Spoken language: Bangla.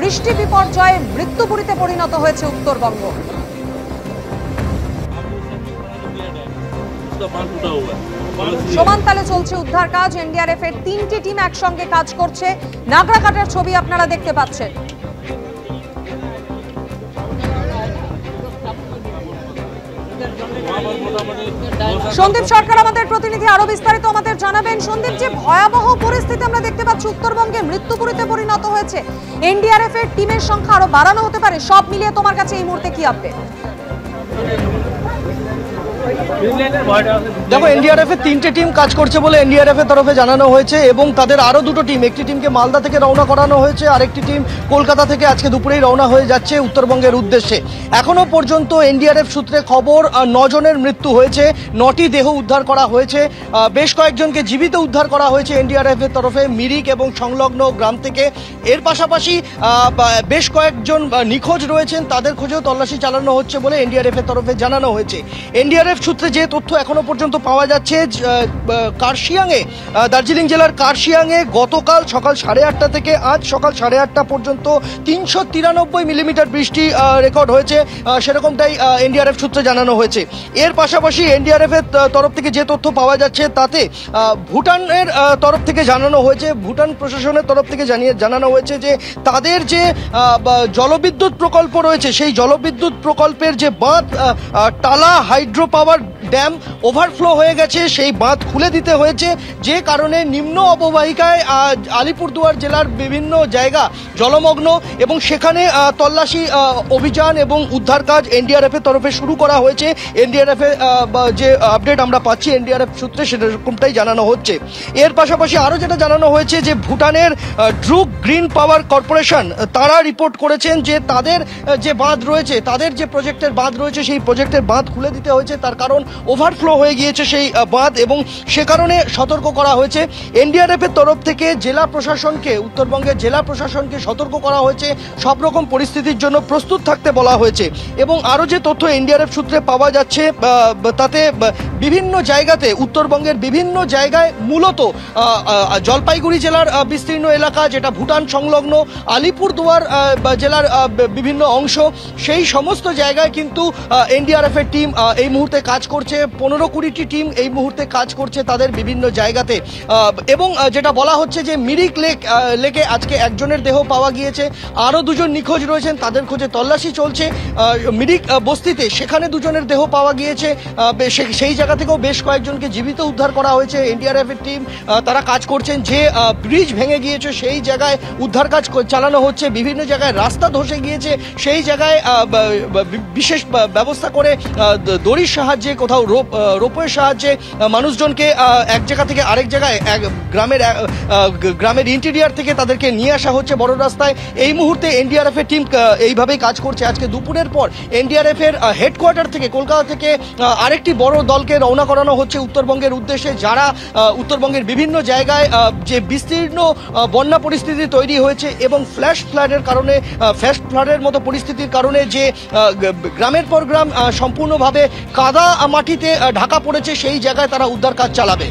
বৃষ্টি বিপর্যয়ে মৃত্যুপুরীতে পরিণত হয়েছে উত্তরবঙ্গ। সমান তালে চলছে উদ্ধার কাজ। এনডিআরএফ এর 3টি টিম একসঙ্গে কাজ করছে। নাগরাকাটার ছবি আপনারা দেখতে পাচ্ছেন। সন্দীপ সরকার আমাদের প্রতিনিধি আরো বিস্তারিত আমাদের জানাবেন। সন্দীপ, যে ভয়াবহ পরিস্থিতি আমরা দেখতে পাচ্ছি উত্তরবঙ্গে মৃত্যুপুরীতে পরিণত হয়েছে, এনডিআরএফ এর টিমের সংখ্যা আরো বাড়ানো হতে পারে, সব মিলিয়ে তোমার কাছে এই মুহূর্তে কি আপডেট? দেখো, এনডিআরএফ এর 3টে টিম কাজ করছে বলে এনডিআরএফ এর তরফে জানানো হয়েছে এবং তাদের আরো দুটো টিম, একটি টিমকে মালদা থেকে রওনা করানো হয়েছে, আরেকটি টিম কলকাতা থেকে আজকে দুপুরেই রওনা হয়ে যাচ্ছে উত্তরবঙ্গের উদ্দেশ্যে। এখনো পর্যন্ত এনডিআরএফ সূত্রে খবর 9 জনের মৃত্যু হয়েছে, 9টি দেহ উদ্ধার করা হয়েছে, বেশ কয়েকজনকে জীবিত উদ্ধার করা হয়েছে এনডিআরএফ এর তরফে মিরিক এবং সংলগ্ন গ্রাম থেকে। এর পাশাপাশি বেশ কয়েকজন নিখোঁজ রয়েছেন, তাদের খোঁজেও তল্লাশি চালানো হচ্ছে বলে এনডিআরএফ এর তরফে জানানো হয়েছে। এনডিআরএফ সূত্রে যে তথ্য এখনো পর্যন্ত পাওয়া যাচ্ছে, কার্শিয়াংয়ে, দার্জিলিং জেলার কার্শিয়াংয়ে গতকাল সকাল 8:30 থেকে আজ সকাল 8:30 পর্যন্ত 393 মিলিমিটার বৃষ্টি রেকর্ড হয়েছে, সেরকমটাই এনডিআরএফ সূত্রে জানানো হয়েছে। এর পাশাপাশি এনডিআরএফ এর তরফ থেকে যে তথ্য পাওয়া যাচ্ছে তাতে ভুটানের তরফ থেকে জানানো হয়েছে, ভুটান প্রশাসনের তরফ থেকে জানানো হয়েছে যে তাদের যে জলবিদ্যুৎ প্রকল্প রয়েছে, সেই জলবিদ্যুৎ প্রকল্পের যে বাঁধ টালা হাইড্রো পাওয়ার ড্যাম ওভারফ্লো হয়ে গেছে, সেই বাঁধ খুলে দিতে হয়েছে, যে কারণে নিম্ন অববাহিকায় আলিপুরদুয়ার জেলার বিভিন্ন জায়গা জলমগ্ন এবং সেখানে তল্লাশি অভিযান এবং উদ্ধার কাজ এনডিআরএফ এর তরফে শুরু করা হয়েছে। এনডিআরএফ এর যে আপডেট আমরা পাচ্ছি এনডিআরএফ সূত্রে সেরকমটাই জানানো হচ্ছে। এর পাশাপাশি আরও যেটা জানানো হয়েছে যে ভুটানের ড্রুক গ্রিন পাওয়ার কর্পোরেশন তারা রিপোর্ট করেছেন যে তাদের যে বাঁধ রয়েছে, তাদের যে প্রজেক্টের বাঁধ রয়েছে, সেই প্রজেক্টের বাঁধ খুলে দিতে হয়েছে, তার কারণ ওভারফ্লো হয়ে গিয়েছে সেই বাঁধ এবং সে কারণে সতর্ক করা হয়েছে। এনডিআরএফ এর তরফ থেকে জেলা প্রশাসনকে, উত্তরবঙ্গের জেলা প্রশাসনকে সতর্ক করা হয়েছে, সব রকম পরিস্থিতির জন্য প্রস্তুত থাকতে বলা হয়েছে। এবং আরও যে তথ্য এনডিআরএফ সূত্রে পাওয়া যাচ্ছে তাতে বিভিন্ন জায়গাতে, উত্তরবঙ্গের বিভিন্ন জায়গায় মূলত জলপাইগুড়ি জেলার বিস্তীর্ণ এলাকা, যেটা ভুটান সংলগ্ন, আলিপুরদুয়ার জেলার বিভিন্ন অংশ, সেই সমস্ত জায়গায় কিন্তু এনডিআরএফ এর টিম এই মুহূর্তে কাজ করছে। 15-20টি টিম এই মুহূর্তে কাজ করছে তাদের বিভিন্ন জায়গাতে। এবং যেটা বলা হচ্ছে যে মিরিক লেকে আজকে একজনের দেহ পাওয়া গিয়েছে, আরও 2 জন নিখোঁজ রয়েছেন, তাদের খোঁজে তল্লাশি চলছে। মিরিক বস্তিতে সেখানে 2 জনের দেহ পাওয়া গিয়েছে, সেই জায়গা থেকেও বেশ কয়েকজনকে জীবিত উদ্ধার করা হয়েছে। এনডিআরএফ এর টিম তারা কাজ করছেন, যে ব্রিজ ভেঙে গিয়েছে সেই জায়গায় উদ্ধার কাজ চালানো হচ্ছে, বিভিন্ন জায়গায় রাস্তা ধসে গিয়েছে সেই জায়গায় বিশেষ ব্যবস্থা করে দড়ির সাহায্যে, কোথাও রোপওয়ের সাহায্যে মানুষজনকে এক জায়গা থেকে আরেক জায়গায়, গ্রামের ইন্টেরিয়ার থেকে তাদেরকে নিয়ে আসা হচ্ছে বড় রাস্তায়। এই মুহূর্তে এনডিআরএফ এর টিম এইভাবেই কাজ করছে। আজকে দুপুরের পর এনডিআরএফ এর হেডকোয়ার্টার থেকে, কলকাতা থেকে আরেকটি বড় দলকে রওনা করানো হচ্ছে উত্তরবঙ্গের উদ্দেশ্যে, যারা উত্তরবঙ্গের বিভিন্ন জায়গায় যে বিস্তীর্ণ বন্যা পরিস্থিতি তৈরি হয়েছে এবং ফ্ল্যাশ ফ্লাডের মতো পরিস্থিতির কারণে যে গ্রামের পর গ্রাম সম্পূর্ণভাবে কাদা মাটিতে ঢাকা পড়েছে, সেই জায়গায় তারা উদ্ধার কাজ চালাবে।